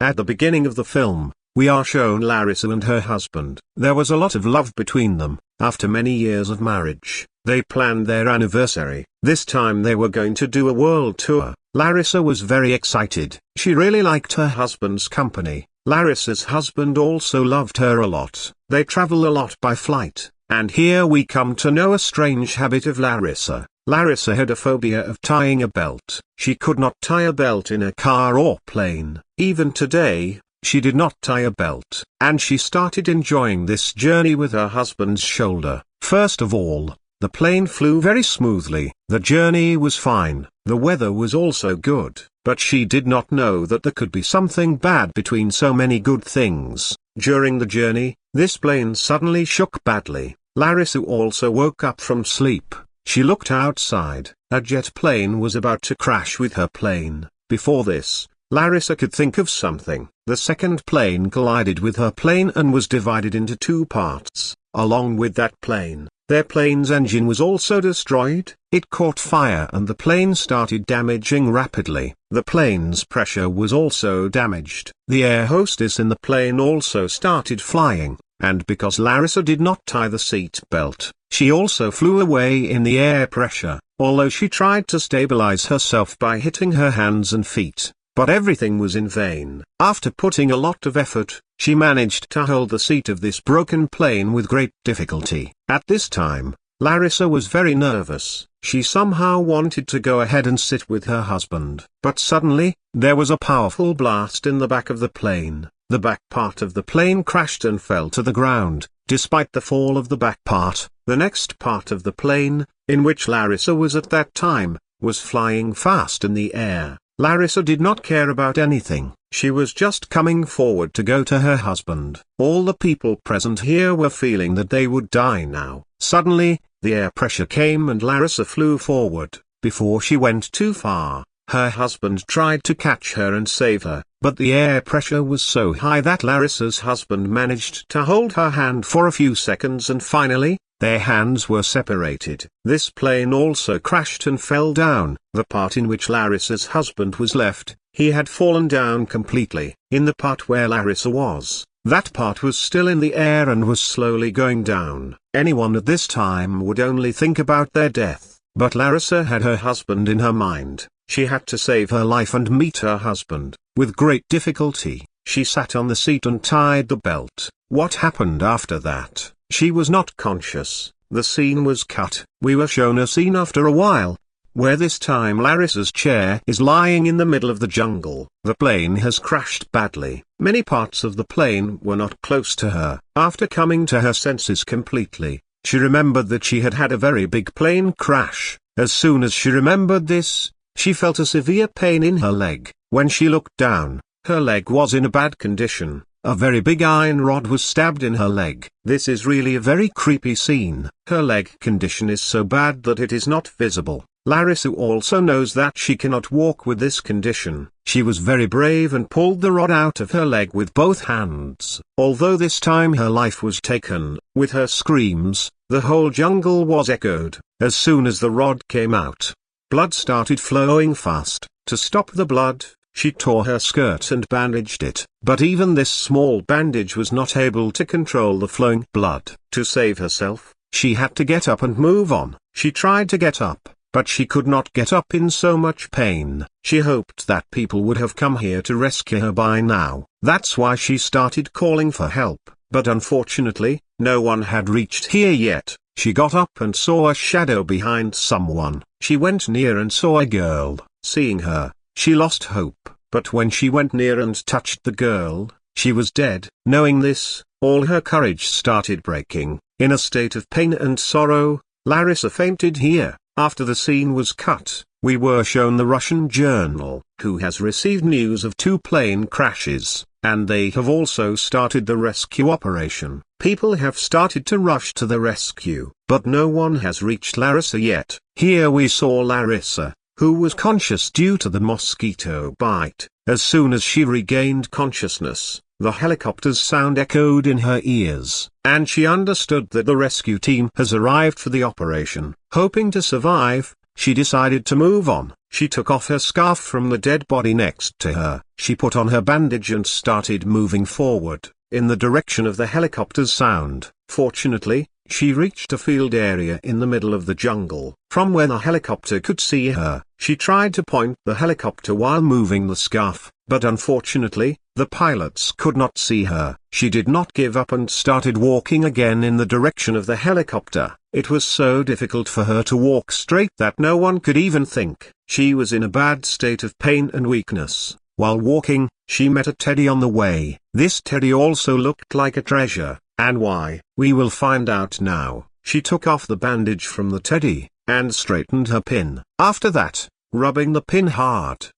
At the beginning of the film, we are shown Larissa and her husband. There was a lot of love between them. After many years of marriage, they planned their anniversary. This time they were going to do a world tour. Larissa was very excited. She really liked her husband's company. Larissa's husband also loved her a lot. They travel a lot by flight, and here we come to know a strange habit of Larissa. Larissa had a phobia of tying a belt. She could not tie a belt in a car or plane. Even today, she did not tie a belt. And she started enjoying this journey with her husband's shoulder. First of all, the plane flew very smoothly. The journey was fine. The weather was also good. But she did not know that there could be something bad between so many good things. During the journey, this plane suddenly shook badly. Larissa also woke up from sleep. She looked outside. A jet plane was about to crash with her plane. Before this, Larissa could think of something. The second plane collided with her plane and was divided into two parts. Along with that plane, their plane's engine was also destroyed. It caught fire and the plane started damaging rapidly. The plane's pressure was also damaged. The air hostess in the plane also started flying, and because Larissa did not tie the seat belt, she also flew away in the air pressure, although she tried to stabilize herself by hitting her hands and feet. But everything was in vain. After putting a lot of effort, she managed to hold the seat of this broken plane with great difficulty. At this time, Larissa was very nervous. She somehow wanted to go ahead and sit with her husband. But suddenly, there was a powerful blast in the back of the plane. The back part of the plane crashed and fell to the ground. Despite the fall of the back part, the next part of the plane, in which Larissa was at that time, was flying fast in the air. Larissa did not care about anything. She was just coming forward to go to her husband. All the people present here were feeling that they would die now. Suddenly, the air pressure came and Larissa flew forward. Before she went too far, her husband tried to catch her and save her, but the air pressure was so high that Larissa's husband managed to hold her hand for a few seconds and finally, their hands were separated. This plane also crashed and fell down. The part in which Larissa's husband was left, he had fallen down completely. In the part where Larissa was, that part was still in the air and was slowly going down. Anyone at this time would only think about their death. But Larissa had her husband in her mind. She had to save her life and meet her husband. With great difficulty, she sat on the seat and tied the belt. What happened after that? She was not conscious. The scene was cut. We were shown a scene after a while, where this time Larissa's chair is lying in the middle of the jungle. The plane has crashed badly. Many parts of the plane were not close to her. After coming to her senses completely, she remembered that she had had a very big plane crash. As soon as she remembered this, she felt a severe pain in her leg. When she looked down, her leg was in a bad condition. A very big iron rod was stabbed in her leg. This is really a very creepy scene. Her leg condition is so bad that it is not visible. Larissa also knows that she cannot walk with this condition. She was very brave and pulled the rod out of her leg with both hands. Although this time her life was taken, with her screams, the whole jungle was echoed. As soon as the rod came out, blood started flowing fast. To stop the blood, she tore her skirt and bandaged it. But even this small bandage was not able to control the flowing blood. To save herself, she had to get up and move on. She tried to get up, but she could not get up in so much pain. She hoped that people would have come here to rescue her by now. That's why she started calling for help. But unfortunately, no one had reached here yet. She got up and saw a shadow behind someone. She went near and saw a girl. Seeing her, she lost hope. But when she went near and touched the girl, she was dead. Knowing this, all her courage started breaking. In a state of pain and sorrow, Larissa fainted here. After the scene was cut, we were shown the Russian journal, who has received news of 2 plane crashes, and they have also started the rescue operation. People have started to rush to the rescue, but no one has reached Larissa yet. Here we saw Larissa, who was conscious due to the mosquito bite. As soon as she regained consciousness, the helicopter's sound echoed in her ears, and she understood that the rescue team has arrived for the operation. Hoping to survive, she decided to move on. She took off her scarf from the dead body next to her. She put on her bandage and started moving forward, in the direction of the helicopter's sound. Fortunately, she reached a field area in the middle of the jungle. From where the helicopter could see her, she tried to point the helicopter while moving the scarf, but unfortunately, the pilots could not see her. She did not give up and started walking again in the direction of the helicopter. It was so difficult for her to walk straight that no one could even think. She was in a bad state of pain and weakness. While walking, she met a teddy on the way. This teddy also looked like a treasure. And why? We will find out now. She took off the bandage from the teddy, and straightened her pin. After that, rubbing the pin hard.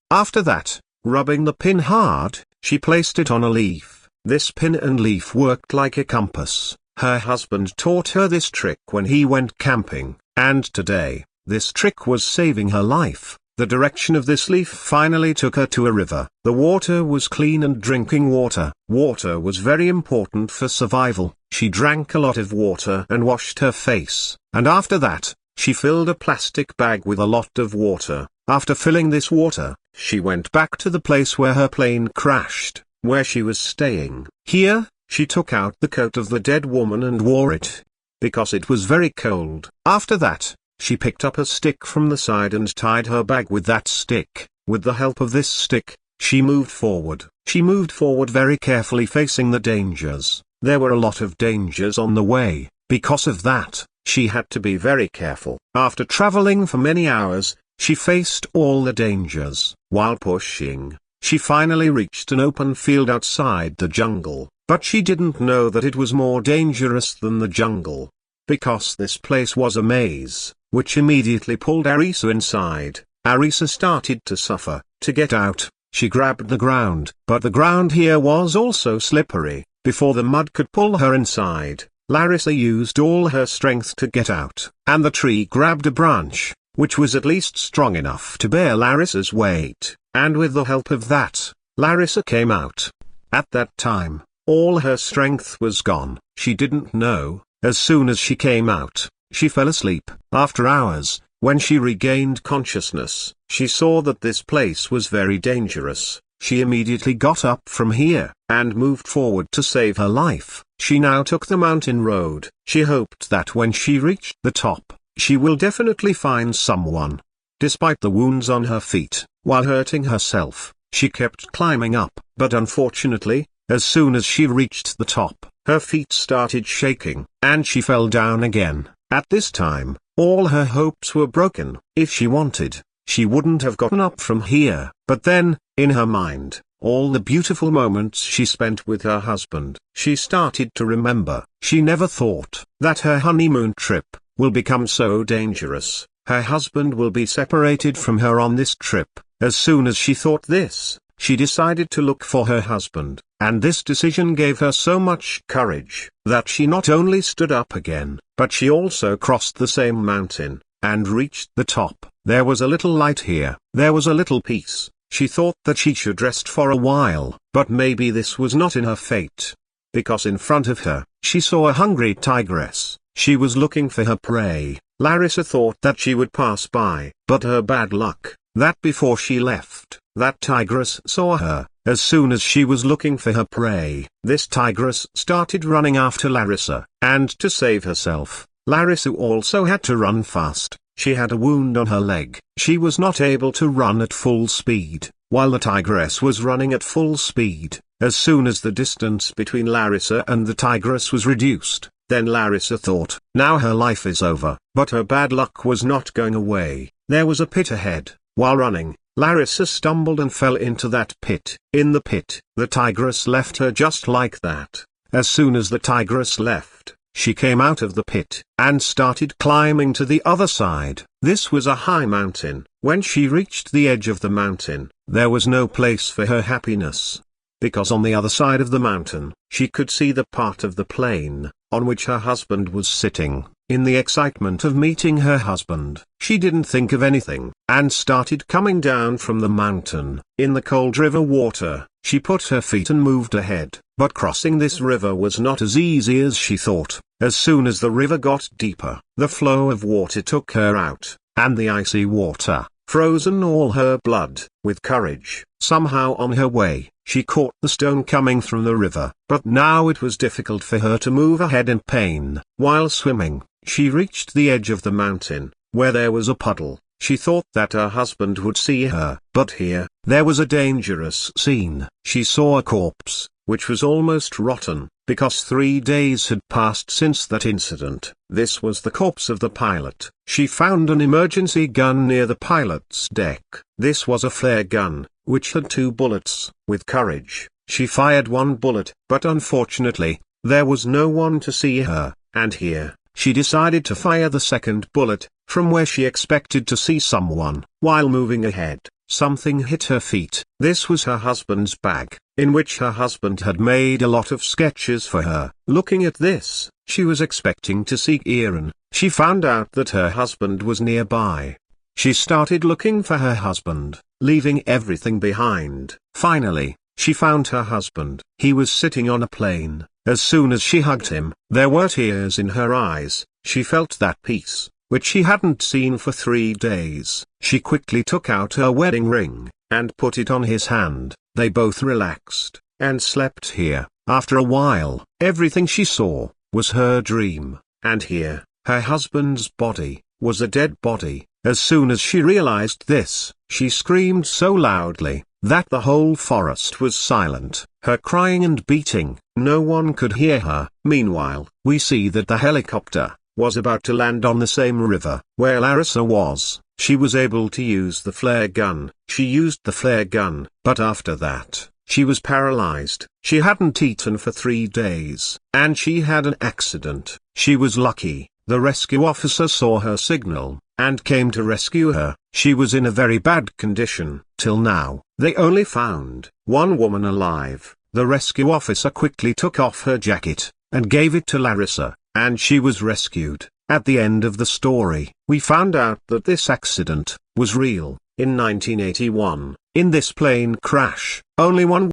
She placed it on a leaf. This pin and leaf worked like a compass. Her husband taught her this trick when he went camping, and today, this trick was saving her life. The direction of this leaf finally took her to a river. The water was clean and drinking water. Water was very important for survival. She drank a lot of water and washed her face. And after that, she filled a plastic bag with a lot of water. After filling this water, she went back to the place where her plane crashed, where she was staying. Here, she took out the coat of the dead woman and wore it, because it was very cold. After that, she picked up a stick from the side and tied her bag with that stick. With the help of this stick, she moved forward. She moved forward very carefully, facing the dangers. There were a lot of dangers on the way. Because of that, she had to be very careful. After traveling for many hours, she faced all the dangers. While pushing, she finally reached an open field outside the jungle. But she didn't know that it was more dangerous than the jungle, because this place was a maze, which immediately pulled Arisa inside. Arisa started to suffer. To get out, she grabbed the ground. But the ground here was also slippery. Before the mud could pull her inside, Larissa used all her strength to get out. And the tree grabbed a branch, which was at least strong enough to bear Larissa's weight. And with the help of that, Larissa came out. At that time, all her strength was gone. She didn't know. As soon as she came out, she fell asleep. After hours, when she regained consciousness, she saw that this place was very dangerous. She immediately got up from here, and moved forward to save her life. She now took the mountain road. She hoped that when she reached the top, she will definitely find someone. Despite the wounds on her feet, while hurting herself, she kept climbing up. But unfortunately, as soon as she reached the top, her feet started shaking, and she fell down again. At this time, all her hopes were broken. If she wanted, she wouldn't have gotten up from here. But then, in her mind, all the beautiful moments she spent with her husband, she started to remember. She never thought that her honeymoon trip will become so dangerous. Her husband will be separated from her on this trip. As soon as she thought this, she decided to look for her husband, and this decision gave her so much courage, that she not only stood up again, but she also crossed the same mountain, and reached the top. There was a little light here. There was a little peace. She thought that she should rest for a while, but maybe this was not in her fate. Because in front of her, she saw a hungry tigress. She was looking for her prey. Larissa thought that she would pass by, but her bad luck, that before she left, that tigress saw her. As soon as she was looking for her prey, this tigress started running after Larissa, and to save herself, Larissa also had to run fast. She had a wound on her leg. She was not able to run at full speed, while the tigress was running at full speed. As soon as the distance between Larissa and the tigress was reduced, then Larissa thought, now her life is over. But her bad luck was not going away. There was a pit ahead. While running, Larissa stumbled and fell into that pit. In the pit, the tigress left her just like that. As soon as the tigress left, she came out of the pit, and started climbing to the other side. This was a high mountain. When she reached the edge of the mountain, there was no place for her happiness. Because on the other side of the mountain, she could see the part of the plain, on which her husband was sitting. In the excitement of meeting her husband, she didn't think of anything, and started coming down from the mountain. In the cold river water, she put her feet and moved ahead. But crossing this river was not as easy as she thought. As soon as the river got deeper, the flow of water took her out, and the icy water, frozen all her blood. With courage, somehow on her way, she caught the stone coming from the river. But now it was difficult for her to move ahead in pain. While swimming, she reached the edge of the mountain, where there was a puddle. She thought that her husband would see her. But here, there was a dangerous scene. She saw a corpse, which was almost rotten, because 3 days had passed since that incident. This was the corpse of the pilot. She found an emergency gun near the pilot's deck. This was a flare gun, which had 2 bullets. With courage, she fired 1 bullet. But unfortunately, there was no one to see her, and here, she decided to fire the second bullet, from where she expected to see someone. While moving ahead, something hit her feet. This was her husband's bag, in which her husband had made a lot of sketches for her. Looking at this, she was expecting to see Aaron. She found out that her husband was nearby. She started looking for her husband, leaving everything behind. Finally, she found her husband. He was sitting on a plane. As soon as she hugged him, there were tears in her eyes. She felt that peace, which she hadn't seen for 3 days. She quickly took out her wedding ring, and put it on his hand. They both relaxed, and slept here. After a while, everything she saw, was her dream, and here, her husband's body, was a dead body. As soon as she realized this, she screamed so loudly, that the whole forest was silent. Her crying and beating, no one could hear her. Meanwhile, we see that the helicopter was about to land on the same river where Larissa was. She was able to use the flare gun. She used the flare gun, but after that, she was paralyzed. She hadn't eaten for 3 days, and she had an accident. She was lucky. The rescue officer saw her signal, and came to rescue her. She was in a very bad condition. Till now, they only found 1 woman alive. The rescue officer quickly took off her jacket, and gave it to Larissa, and she was rescued. At the end of the story, we found out that this accident was real. In 1981, in this plane crash, only 1